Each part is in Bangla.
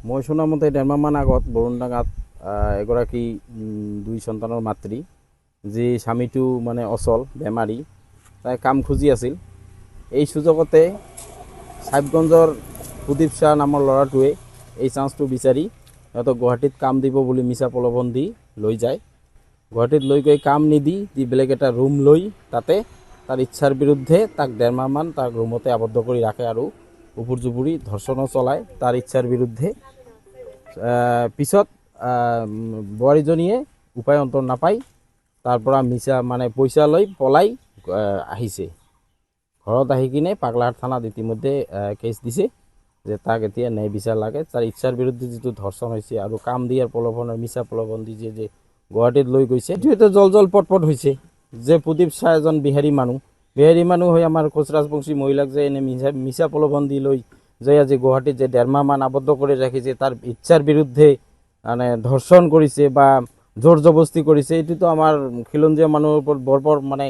মই শুনা মতে ডেৰমাহমান আগত বৰুণডাঙাত এগৰাকী 2 সন্তানৰ মাতৃ যি স্বামীটো মানে অচল বেমাৰী তাই কাম খুজি আছিল। এই সুযোগতে চাহিবগঞ্জৰ প্ৰদীপ শ্বাহ নামৰ ল'ৰাটোৱে এই চান্সটো বিচাৰি সিহঁতক গুৱাহাটীত কাম দিব বুলি মিছা প্ৰলোভন দি লৈ যায়। গুৱাহাটীত লৈ গৈ কাম নিদি বেলেগ এটা ৰুম লৈ তাতে তাৰ ইচ্ছাৰ বিৰুদ্ধে তাক 1.5 মাহমান তাক ৰুমতে আবদ্ধ কৰি ৰাখে আৰু উপৰ জুপুৰি ধৰ্ষণো চলায় তাৰ ইচ্ছাৰ বিৰুদ্ধে। পিছত বোৱাৰীজনীয়ে উপায় অন্তৰ নাপায় তাৰ পৰা মিছা মানে পইচা লৈ পলাই আহিছে। ঘৰত আহি কিনে পাগলাহাট থানাত ইতিমধ্যে কেছ দিছে যে তাক এতিয়া ন্যায় বিচাৰ লাগে। তাৰ ইচ্ছাৰ বিৰুদ্ধে যিটো ধৰ্ষণ হৈছে আৰু কাম দিয়াৰ প্ৰলোভনৰ মিছা প্ৰলোভন দি যে গুৱাহাটীত লৈ গৈছে, এইটো জল পটপট হৈছে যে প্ৰদীপ শ্বাহ এজন বিহাৰী মানুহ হৈ আমাৰ কোচ ৰাজবংশী মহিলাক যে এনে মিছা প্ৰলোভন দি লৈ যে আজি গুৱাহাটীত যে 1.5 মাহমান আবদ্ধ কৰি ৰাখিছে, তাৰ ইচ্ছাৰ বিৰুদ্ধে মানে ধৰ্ষণ কৰিছে বা জোৰ জবস্তি কৰিছে, এইটোতো আমাৰ খিলঞ্জীয়া মানুহৰ ওপৰত বৰ মানে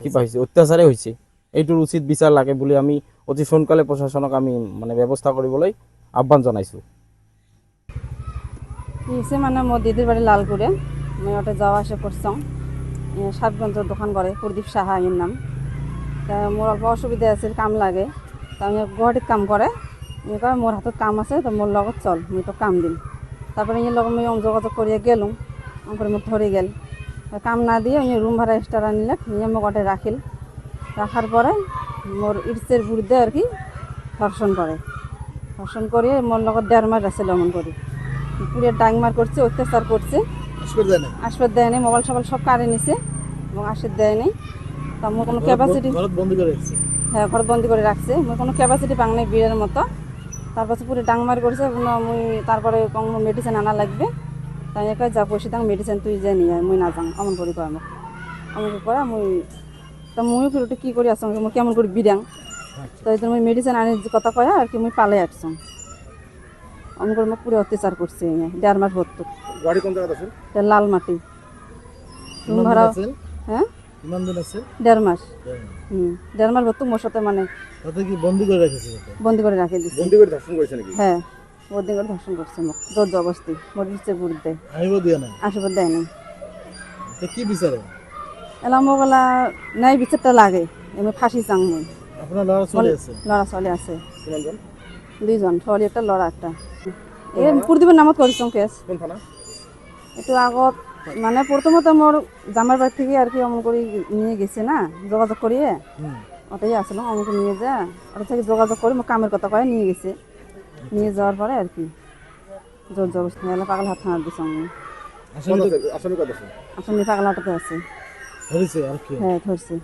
কিবা হৈছে, অত্যাচাৰে হৈছে। এইটোৰ উচিত বিচাৰ লাগে বুলি আমি অতি সোনকালে প্ৰশাসনক আমি মানে ব্যৱস্থা কৰিবলৈ আহ্বান জনাইছোঁ। মানে মোৰ দিদির বাড়ি লালপুরে, আমি ওটা যাওয়া আসা করছাম। সাতগঞ্জের দোকান করে প্রদীপ সাহা এর নাম। তা মোর অল্প অসুবিধা আছে, কাম লাগে। তা আমি গুয়াহাটিত কাম করে কয় মোর হাতত কাম আছে, তো মোর লগত চল, আমি তো কাম দিম। তারপরে ইয়ে লগে আমি যোগাযোগ করিয়া গেলুম, আমার মোট ধরে গেল। কাম না দিয়ে ওই রুম ভাড়া এক্সট্রা নিলে নিয়ে মোক ওটা রাখিল। রাখার পরে মোর ইটসের বিরুদ্ধে আর কি ধর্ষণ করে মোর লগত 1.5 মাস আছে লমন করি পুরো ডাংমার করছে, অত্যাচার করছে, আসবাদ দেয় নাই, মোবাইল সবাই সব কারে নিছে এবং আসবাদ দেয় নাই। তা আমার কোনো ক্যাপাসিটি হ্যাঁ ঘর বন্দি করে রাখছে, আমার কোনো ক্যাপাসিটি পাং নাই বিয়ের মতো। তারপর পুরো ডাংমার করছে, মুই তারপরে কোনো মেডিসিন আনা লাগবে। তাই কয় যা পয়সা দাম মেডিসিন তুই যে নিয়ে মুই না যাং অমন করি কয় আমাকে কয় মুই তা মুই ফিরোটা কী করি আসলাম মুই কেমন করি বিড়াং। তো এই মুই মেডিসিন আনি কথা কয়া আর কি মুই পালে আসছাম। আমি করে মোক পুরো অত্যাচার করছে 1.5 মাস ভর্তু। গাড়ি কোন জায়গা আছে? লাল মাটি রুম ভাড়া। হ্যাঁ 1.5 মাস। 1.5 মাস ভর্তু মোর সাথে মানে তাতে কি বন্দি করে রেখেছে? বন্দি করে রাখে দিছে। বন্দি করে ধর্ষণ করেছে নাকি? হ্যাঁ বন্দি করে ধর্ষণ করছে মোক জোর জবরদস্তি মোর ইচ্ছে বিরুদ্ধে। আইবো দিয়া না? আসবাদ দেয় নাই। তো কি বিচারে? এলা মোগলা নাই বিচারটা লাগে, আমি ফাঁসি চাং মুই। আপনার লড়া চলে আছে? লড়া চলে আছে। কোনজন? 2 জন, ছোয়ালি একটা লড়া একটা। এই প্রদীপের নামত করেছিলাম কেস। কোন থানা? একটু আগত মানে প্রথমত মোর জামার বাড়ি থেকে আর কি অমন করে নিয়ে গেছে না, যোগাযোগ করিয়ে ওটাই আসলো আমাকে নিয়ে যা ওটা থেকে যোগাযোগ করে আমার কামের কথা করে নিয়ে গেছে। নিয়ে যাওয়ার পরে আর কি জোর জবরদস্তি এলা পাগলাহাট থানার দিছে আমি। আসামি পাগলাহাটতে আছে। ধরেছে আর কি? হ্যাঁ ধরছে।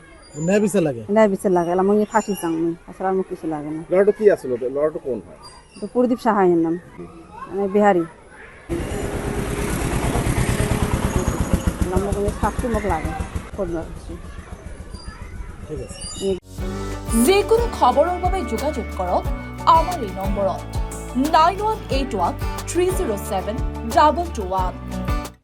ন্যায় বিচার লাগে? ন্যায় বিচার লাগে, এলা মুই ফাঁসি চাং মুই, আসলে আর মুখ কিছু লাগে না। লড়াটা কি আসলো? লড়াটা কোন হয়? তো প্রদীপ সাহা এর নাম, মানে বিহারি। শাস্তি মুখ লাগে ঠিক আছে। যিকোনো খবৰৰ বাবে যোগাযোগ কৰক আমাৰ এই নম্বৰত 9181 307 221।